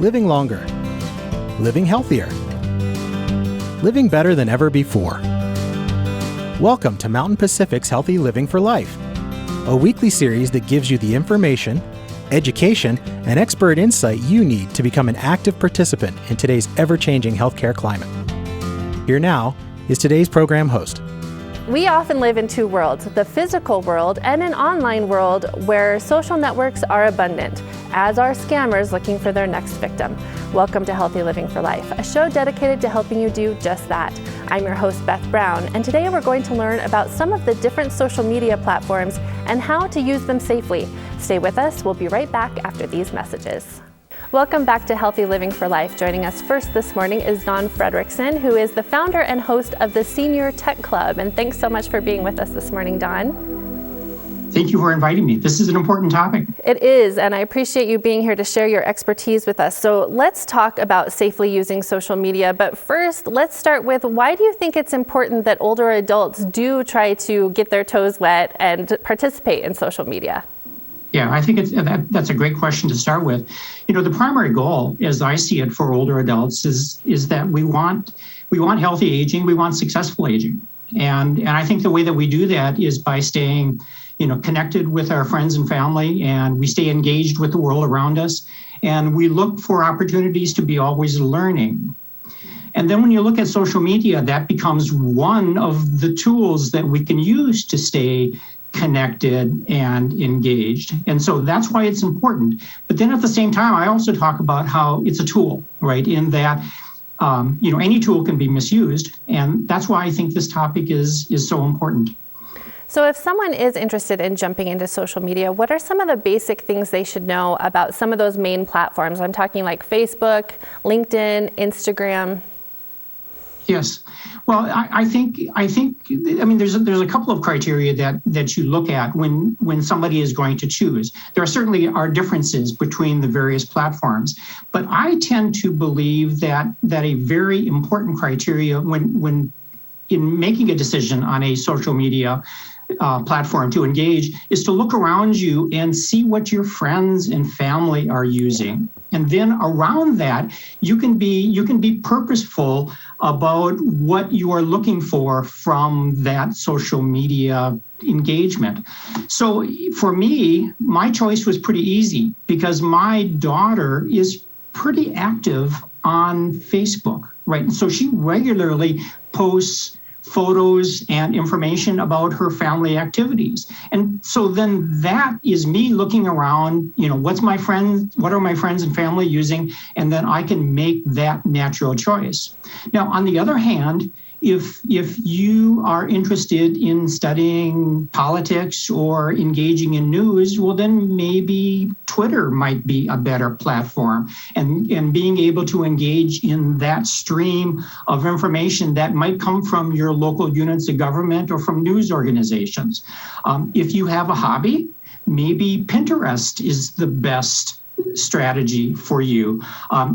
living longer, living healthier, living better than ever before. Welcome to Mountain Pacific's Healthy Living for Life, a weekly series that gives you the information, education, and expert insight you need to become an active participant in today's ever-changing healthcare climate. Here now is today's program host. We often live in two worlds, the physical world and an online world where social networks are abundant, as are scammers looking for their next victim. Welcome to Healthy Living for Life, a show dedicated to helping you do just that. I'm your host, Beth Brown, and today we're going to learn about some of the different social media platforms and how to use them safely. Stay with us. We'll be right back after these messages. Welcome back to Healthy Living for Life. Joining us first this morning is Dawn Fredrickson, who is the founder and host of the Senior Tech Club. And thanks so much for being with us this morning, Dawn. Thank you for inviting me. This is an important topic. It is, and I appreciate you being here to share your expertise with us. So let's talk about safely using social media. But first, let's start with, why do you think it's important that older adults do try to get their toes wet and participate in social media? Yeah, I think that's a great question to start with. You know, the primary goal, as I see it, for older adults is that we want healthy aging, we want successful aging, and I think the way that we do that is by staying, connected with our friends and family, and we stay engaged with the world around us, and we look for opportunities to be always learning. And then when you look at social media, that becomes one of the tools that we can use to stay connected and engaged. And so that's why it's important. But then at the same time, I also talk about how it's a tool, right? In that, any tool can be misused. And that's why I think this topic is so important. So if someone is interested in jumping into social media, what are some of the basic things they should know about some of those main platforms? I'm talking like Facebook, LinkedIn, Instagram. Yes. Well, I think there's a couple of criteria that you look at when somebody is going to choose. There certainly are differences between the various platforms, but I tend to believe that a very important criteria when in making a decision on a social media platform to engage is to look around you and see what your friends and family are using. And then around that, you can be purposeful about what you are looking for from that social media engagement. So for me, my choice was pretty easy because my daughter is pretty active on Facebook, right? And so she regularly posts photos and information about her family activities. And so then that is me looking around, what are my friends and family using? And then I can make that natural choice. Now, on the other hand, if you are interested in studying politics or engaging in news, well, then maybe Twitter might be a better platform, and being able to engage in that stream of information that might come from your local units of government or from news organizations. If you have a hobby, maybe Pinterest is the best strategy for you.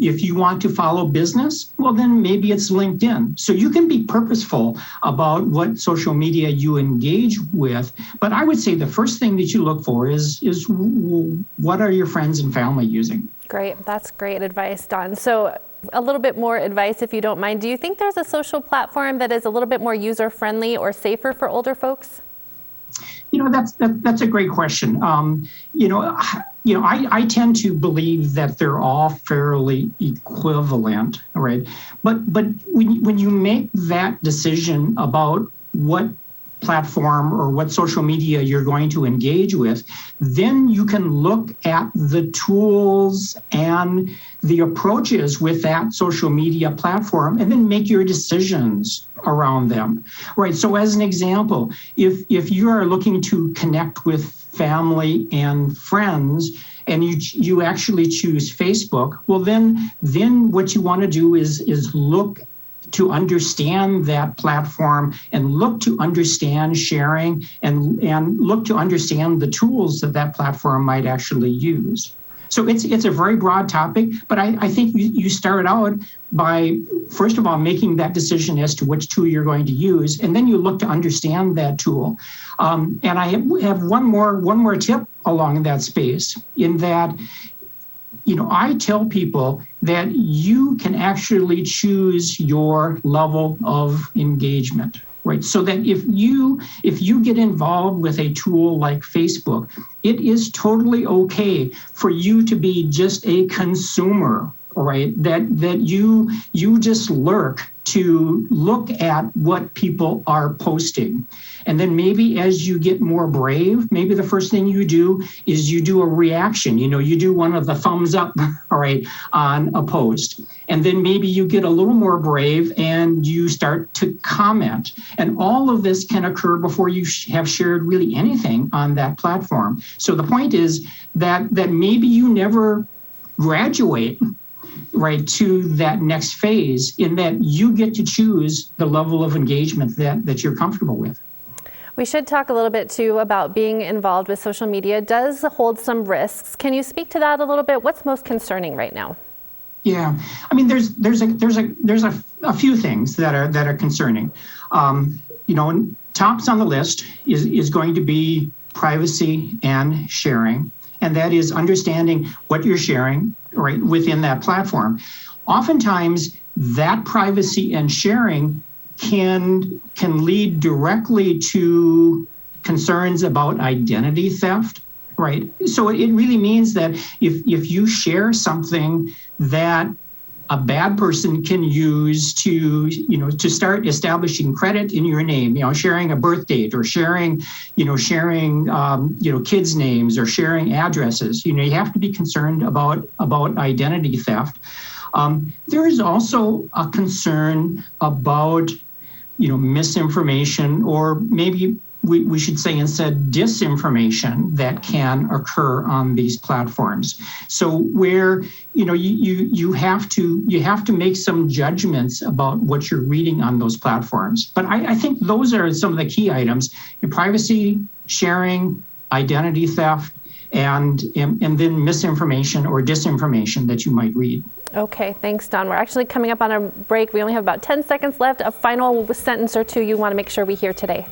If you want to follow business, well, then maybe it's LinkedIn. So you can be purposeful about what social media you engage with. But I would say the first thing that you look for is what are your friends and family using? Great. That's great advice, Dawn. So a little bit more advice, if you don't mind. Do you think there's a social platform that is a little bit more user-friendly or safer for older folks? That's a great question. I tend to believe that they're all fairly equivalent, right? But when you make that decision about what platform or what social media you're going to engage with, then you can look at the tools and the approaches with that social media platform and then make your decisions around them, right? So as an example, if you are looking to connect with family and friends and you actually choose Facebook, well, then what you want to do is look to understand that platform and look to understand sharing and look to understand the tools that platform might actually use. So it's a very broad topic, but I think you start out by, first of all, making that decision as to which tool you're going to use, and then you look to understand that tool. And I have one more tip along that space, in that I tell people that you can actually choose your level of engagement, right? So that if you get involved with a tool like Facebook, it is totally okay for you to be just a consumer, right? That you just lurk to look at what people are posting. And then maybe as you get more brave, maybe the first thing you do is you do a reaction. You do one of the thumbs up, all right, on a post. And then maybe you get a little more brave and you start to comment. And all of this can occur before you have shared really anything on that platform. So the point is that maybe you never graduate right to that next phase, in that you get to choose the level of engagement that you're comfortable with. We should talk a little bit too about being involved with social media. It does hold some risks. Can you speak to that a little bit? What's most concerning right now? Yeah, I mean, there's a few things that are concerning. Tops on the list is going to be privacy and sharing, and that is understanding what you're sharing right within that platform. Oftentimes, that privacy and sharing can lead directly to concerns about identity theft, right? So it really means that if you share something that a bad person can use to start establishing credit in your name, sharing a birth date, or sharing kids' names, or sharing addresses, you have to be concerned about identity theft. There is also a concern about, misinformation, or maybe we should say instead disinformation that can occur on these platforms. So where you have to make some judgments about what you're reading on those platforms. But I think those are some of the key items: privacy, sharing, identity theft, and then misinformation or disinformation that you might read. Okay, thanks, Don. We're actually coming up on a break. We only have about 10 seconds left. A final sentence or two you want to make sure we hear today.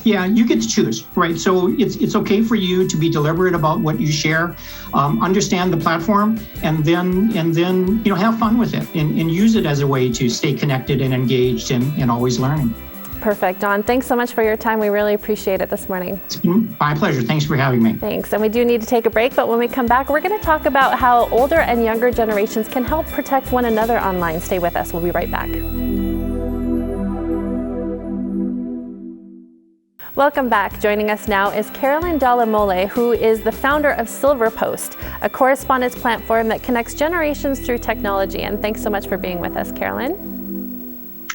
Yeah, you get to choose, right? So it's okay for you to be deliberate about what you share, understand the platform, and then have fun with it and use it as a way to stay connected and engaged and always learning. Perfect, Don. Thanks so much for your time. We really appreciate it this morning. It's been my pleasure. Thanks for having me. Thanks. And we do need to take a break, but when we come back, we're going to talk about how older and younger generations can help protect one another online. Stay with us. We'll be right back. Welcome back. Joining us now is Carolyn Dalamole, who is the founder of SilverPost, a correspondence platform that connects generations through technology. And thanks so much for being with us, Carolyn.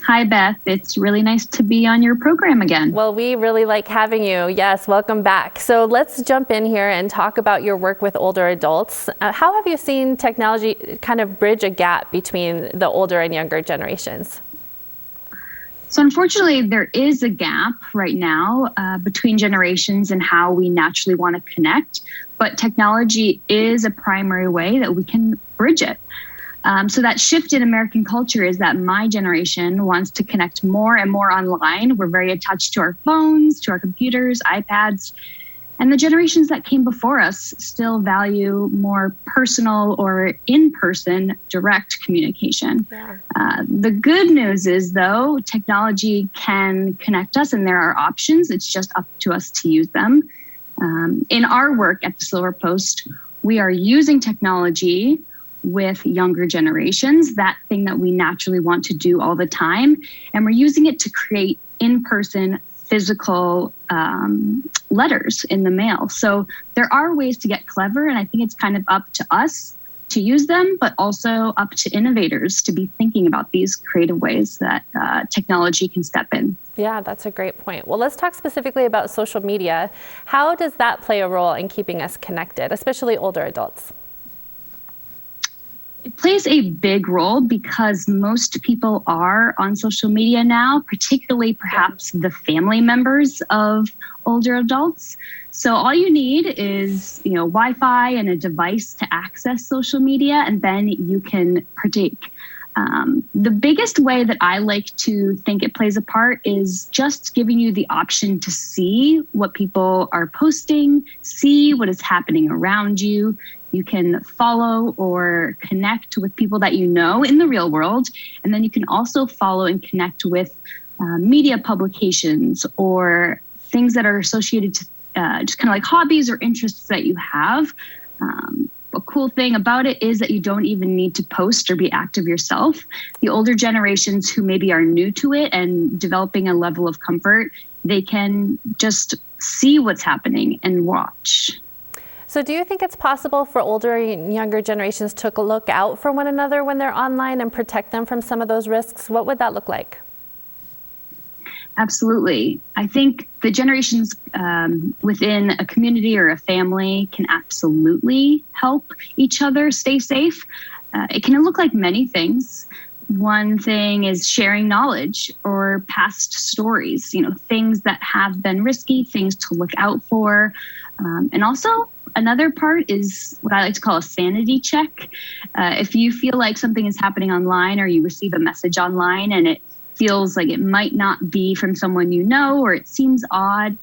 Hi, Beth. It's really nice to be on your program again. Well, we really like having you. Yes, welcome back. So let's jump in here and talk about your work with older adults. How have you seen technology kind of bridge a gap between the older and younger generations? So unfortunately, there is a gap right now between generations and how we naturally want to connect, but technology is a primary way that we can bridge it. So that shift in American culture is that my generation wants to connect more and more online. We're very attached to our phones, to our computers, iPads, and the generations that came before us still value more personal or in-person direct communication. Yeah. The good news is, though, technology can connect us and there are options. It's just up to us to use them. In our work at the SilverPost, we are using technology with younger generations, that thing that we naturally want to do all the time. And we're using it to create in-person physical letters in the mail. So there are ways to get clever, and I think it's kind of up to us to use them, but also up to innovators to be thinking about these creative ways that technology can step in. Yeah, that's a great point. Well, let's talk specifically about social media. How does that play a role in keeping us connected, especially older adults? It plays a big role because most people are on social media now, particularly perhaps the family members of older adults. So all you need is, Wi-Fi and a device to access social media, and then you can partake. The biggest way that I like to think it plays a part is just giving you the option to see what people are posting, see what is happening around you. You can follow or connect with people that you know in the real world. And then you can also follow and connect with media publications or things that are associated to just kind of like hobbies or interests that you have. A cool thing about it is that you don't even need to post or be active yourself. The older generations who maybe are new to it and developing a level of comfort, they can just see what's happening and watch. So do you think it's possible for older and younger generations to look out for one another when they're online and protect them from some of those risks? What would that look like? Absolutely. I think the generations within a community or a family can absolutely help each other stay safe. It can look like many things. One thing is sharing knowledge or past stories, things that have been risky, things to look out for. And also another part is what I like to call a sanity check. If you feel like something is happening online or you receive a message online and it feels like it might not be from someone you know, or it seems odd,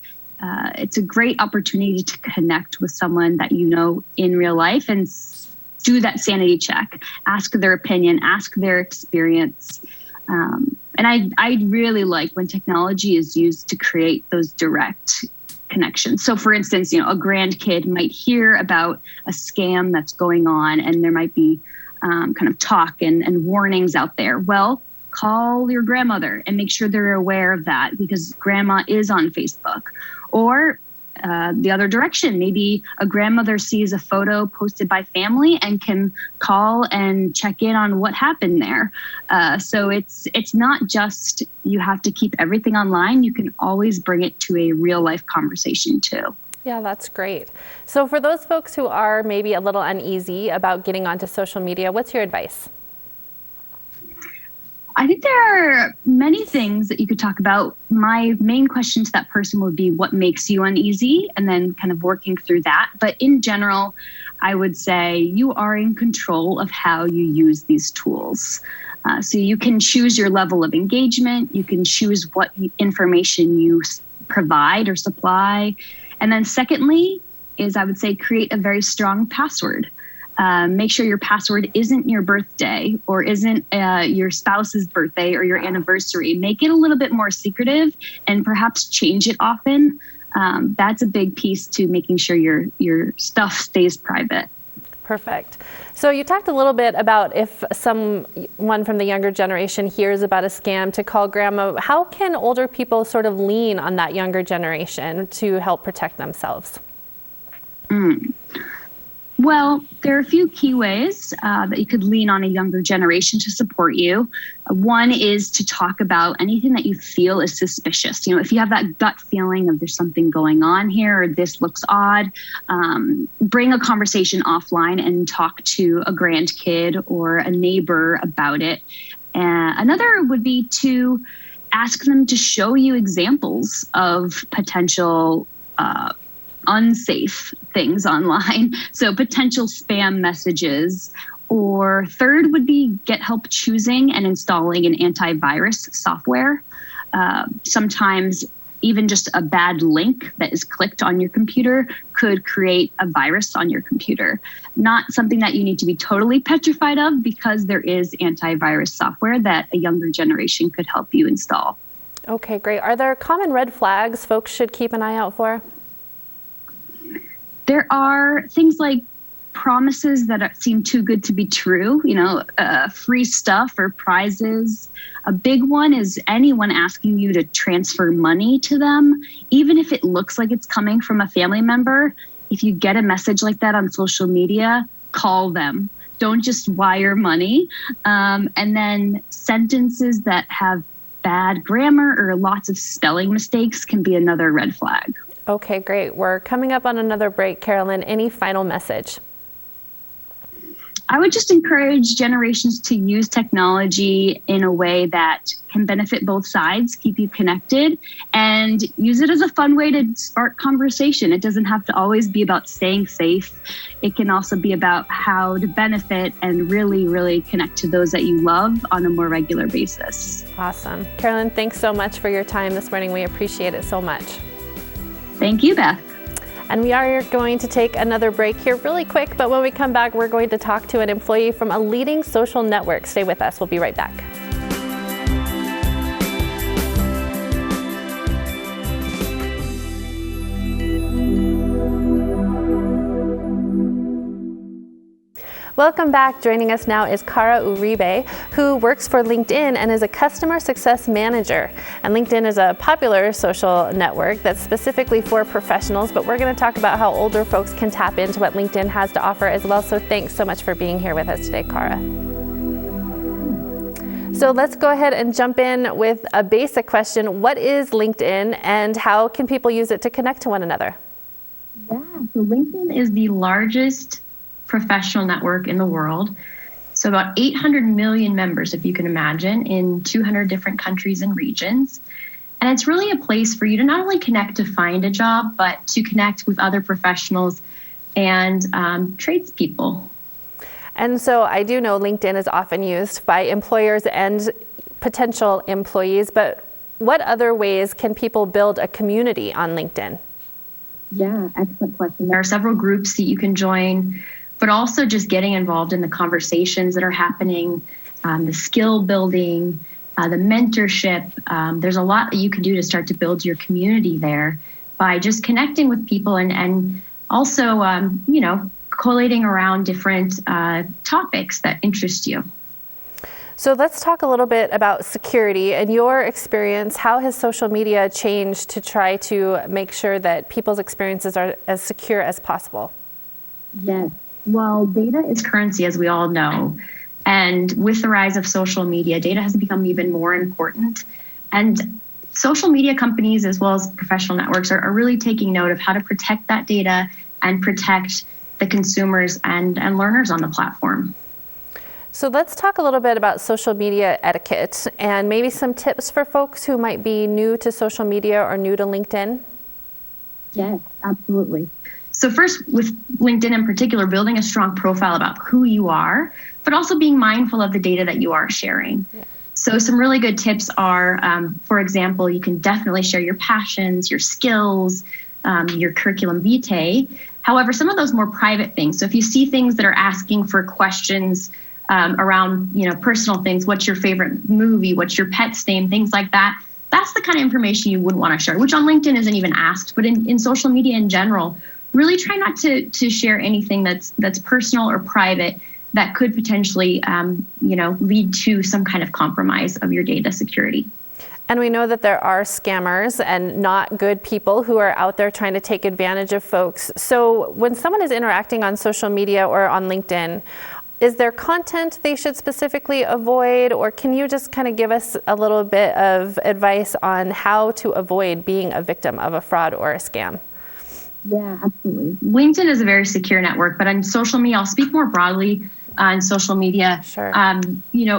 it's a great opportunity to connect with someone that you know in real life and do that sanity check, ask their opinion, ask their experience. And I really like when technology is used to create those direct connections. So for instance, a grandkid might hear about a scam that's going on and there might be kind of talk and warnings out there. Well, call your grandmother and make sure they're aware of that because grandma is on Facebook. Or the other direction, maybe a grandmother sees a photo posted by family and can call and check in on what happened there. So it's not just you have to keep everything online. You can always bring it to a real life conversation too. Yeah, that's great. So for those folks who are maybe a little uneasy about getting onto social media, what's your advice? I think there are many things that you could talk about. My main question to that person would be what makes you uneasy, and then kind of working through that. But in general, I would say you are in control of how you use these tools. So you can choose your level of engagement. You can choose what information you provide or supply. And then secondly is I would say create a very strong password. Make sure your password isn't your birthday or isn't your spouse's birthday or your anniversary. Make it a little bit more secretive and perhaps change it often. That's a big piece to making sure your stuff stays private. Perfect. So you talked a little bit about if someone from the younger generation hears about a scam to call grandma. How can older people sort of lean on that younger generation to help protect themselves? Well, there are a few key ways that you could lean on a younger generation to support you. One is to talk about anything that you feel is suspicious. If you have that gut feeling of there's something going on here or this looks odd, bring a conversation offline and talk to a grandkid or a neighbor about it. Another would be to ask them to show you examples of potential unsafe things online. So potential spam messages. Or third would be get help choosing and installing an antivirus software. Sometimes even just a bad link that is clicked on your computer could create a virus on your computer. Not something that you need to be totally petrified of because there is antivirus software that a younger generation could help you install. Okay, great. Are there common red flags folks should keep an eye out for? There are things like promises that seem too good to be true, free stuff or prizes. A big one is anyone asking you to transfer money to them, even if it looks like it's coming from a family member. If you get a message like that on social media, call them. Don't just wire money. And then sentences that have bad grammar or lots of spelling mistakes can be another red flag. Okay, great. We're coming up on another break. Carolyn, any final message? I would just encourage generations to use technology in a way that can benefit both sides, keep you connected, and use it as a fun way to spark conversation. It doesn't have to always be about staying safe. It can also be about how to benefit and really, really connect to those that you love on a more regular basis. Awesome. Carolyn, thanks so much for your time this morning. We appreciate it so much. Thank you, Beth. And we are going to take another break here really quick, but when we come back, we're going to talk to an employee from a leading social network. Stay with us. We'll be right back. Welcome back. Joining us now is Cara Uribe, who works for LinkedIn and is a customer success manager. And LinkedIn is a popular social network that's specifically for professionals, but we're going to talk about how older folks can tap into what LinkedIn has to offer as well. So thanks so much for being here with us today, Cara. So let's go ahead and jump in with a basic question. What is LinkedIn and how can people use it to connect to one another? Yeah, so LinkedIn is the largest professional network in the world. So about 800 million members, if you can imagine, in 200 different countries and regions. And it's really a place for you to not only connect to find a job, but to connect with other professionals and tradespeople. And so I do know LinkedIn is often used by employers and potential employees, but what other ways can people build a community on LinkedIn? Yeah, excellent question. There are several groups that you can join, but also just getting involved in the conversations that are happening, the skill building, the mentorship. There's a lot that you can do to start to build your community there by just connecting with people and also, collating around different topics that interest you. So let's talk a little bit about security. In your experience, how has social media changed to try to make sure that people's experiences are as secure as possible? Yes. Well, data is currency, as we all know. And with the rise of social media, data has become even more important. And social media companies, as well as professional networks, are really taking note of how to protect that data and protect the consumers and learners on the platform. So let's talk a little bit about social media etiquette and maybe some tips for folks who might be new to social media or new to LinkedIn. Yes, absolutely. So first, with LinkedIn in particular, building a strong profile about who you are, but also being mindful of the data that you are sharing. Yeah. So some really good tips are, for example, you can definitely share your passions, your skills, your curriculum vitae. However, some of those more private things. So if you see things that are asking for questions around, personal things, what's your favorite movie, what's your pet's name, things like that, that's the kind of information you wouldn't want to share, which on LinkedIn isn't even asked, but in social media in general, really try not to share anything that's personal or private that could potentially, lead to some kind of compromise of your data security. And we know that there are scammers and not good people who are out there trying to take advantage of folks. So when someone is interacting on social media or on LinkedIn, is there content they should specifically avoid, or can you just kind of give us a little bit of advice on how to avoid being a victim of a fraud or a scam? Yeah, absolutely. LinkedIn is a very secure network, but on social media, I'll speak more broadly on social media. Sure. A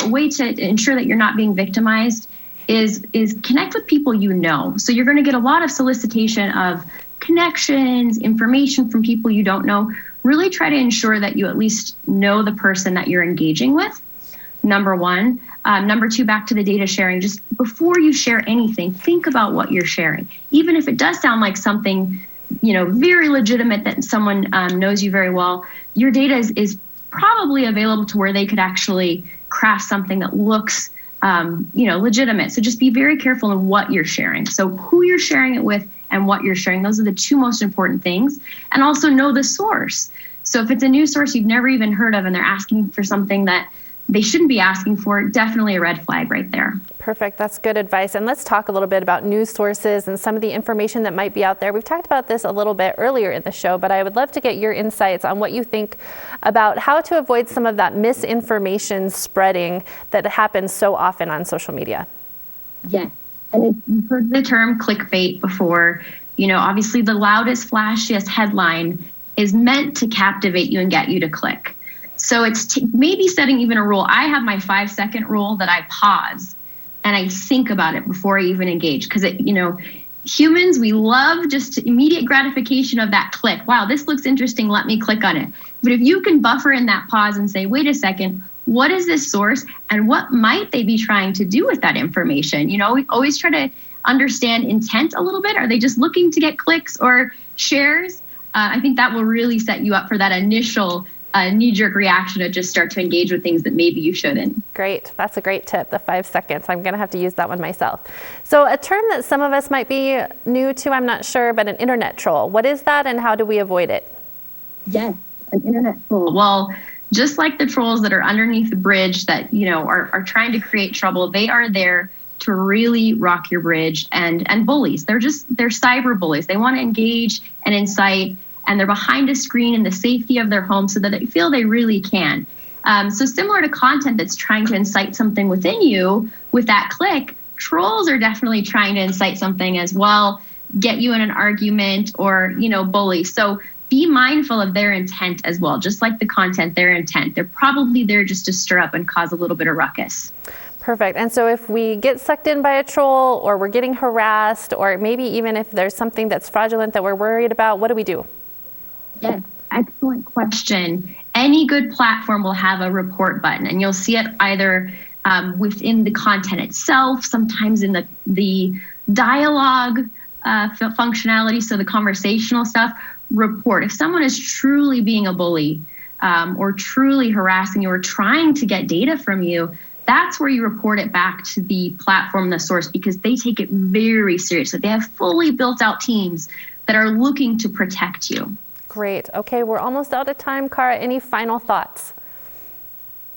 way to ensure that you're not being victimized is connect with people you know. So you're going to get a lot of solicitation of connections, information from people you don't know. Really try to ensure that you at least know the person that you're engaging with. Number one. Number two, back to the data sharing. Just before you share anything, think about what you're sharing. Even if it does sound like something very legitimate that someone knows you very well, your data is probably available to where they could actually craft something that looks, legitimate. So just be very careful in what you're sharing. So who you're sharing it with and what you're sharing, those are the two most important things. And also know the source. So if it's a news source you've never even heard of and they're asking for something that they shouldn't be asking for, definitely a red flag right there. Perfect. That's good advice. And let's talk a little bit about news sources and some of the information that might be out there. We've talked about this a little bit earlier in the show, but I would love to get your insights on what you think about how to avoid some of that misinformation spreading that happens so often on social media. Yes. And you've heard the term clickbait before. Obviously the loudest, flashiest headline is meant to captivate you and get you to click. So it's maybe setting even a rule. I have my 5-second rule that I pause and I think about it before I even engage. Because, humans, we love just immediate gratification of that click. Wow, this looks interesting. Let me click on it. But if you can buffer in that pause and say, wait a second, what is this source and what might they be trying to do with that information? We always try to understand intent a little bit. Are they just looking to get clicks or shares? I think that will really set you up for that initial knee-jerk reaction to just start to engage with things that maybe you shouldn't. Great. That's a great tip, the 5 seconds. I'm going to have to use that one myself. So a term that some of us might be new to, I'm not sure, but an internet troll. What is that and how do we avoid it? Yes, an internet troll. Well, just like the trolls that are underneath the bridge that, are trying to create trouble, they are there to really rock your bridge, and bullies. They're cyber bullies. They want to engage and incite, and they're behind a screen in the safety of their home so that they feel they really can. So similar to content that's trying to incite something within you with that click, trolls are definitely trying to incite something as well, get you in an argument or, bully. So be mindful of their intent as well, just like the content, their intent. They're probably there just to stir up and cause a little bit of ruckus. Perfect. And so if we get sucked in by a troll, or we're getting harassed, or maybe even if there's something that's fraudulent that we're worried about, what do we do? Yes, excellent question. Any good platform will have a report button, and you'll see it either within the content itself, sometimes in the dialogue functionality, so the conversational stuff. Report. If someone is truly being a bully or truly harassing you or trying to get data from you, that's where you report it back to the platform, the source, because they take it very seriously. They have fully built out teams that are looking to protect you. Great. Okay, we're almost out of time. Cara, any final thoughts?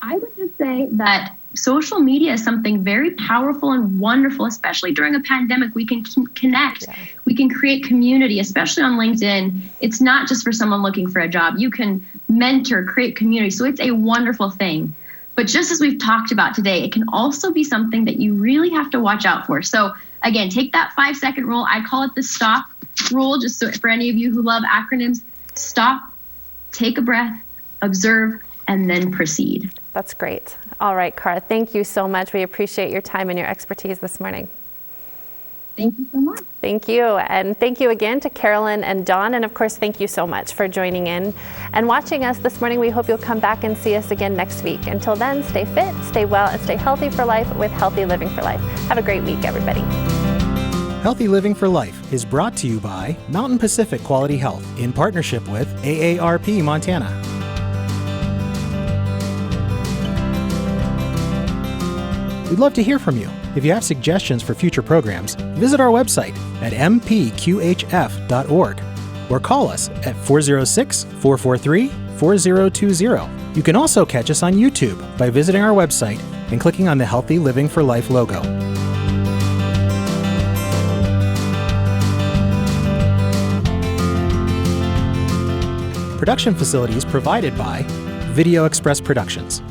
I would just say that social media is something very powerful and wonderful, especially during a pandemic. We can connect. Yeah. We can create community, especially on LinkedIn. It's not just for someone looking for a job. You can mentor, create community. So it's a wonderful thing. But just as we've talked about today, it can also be something that you really have to watch out for. So again, take that 5-second rule. I call it the stop rule, just so for any of you who love acronyms. Stop, take a breath, observe, and then proceed. That's great. All right, Cara, thank you so much. We appreciate your time and your expertise this morning. Thank you so much. Thank you. And thank you again to Carolyn and Dawn. And of course, thank you so much for joining in and watching us this morning. We hope you'll come back and see us again next week. Until then, stay fit, stay well, and stay healthy for life with Healthy Living for Life. Have a great week, everybody. Healthy Living for Life is brought to you by Mountain Pacific Quality Health in partnership with AARP Montana. We'd love to hear from you. If you have suggestions for future programs, visit our website at mpqhf.org or call us at 406-443-4020. You can also catch us on YouTube by visiting our website and clicking on the Healthy Living for Life logo. Production facilities provided by Video Express Productions.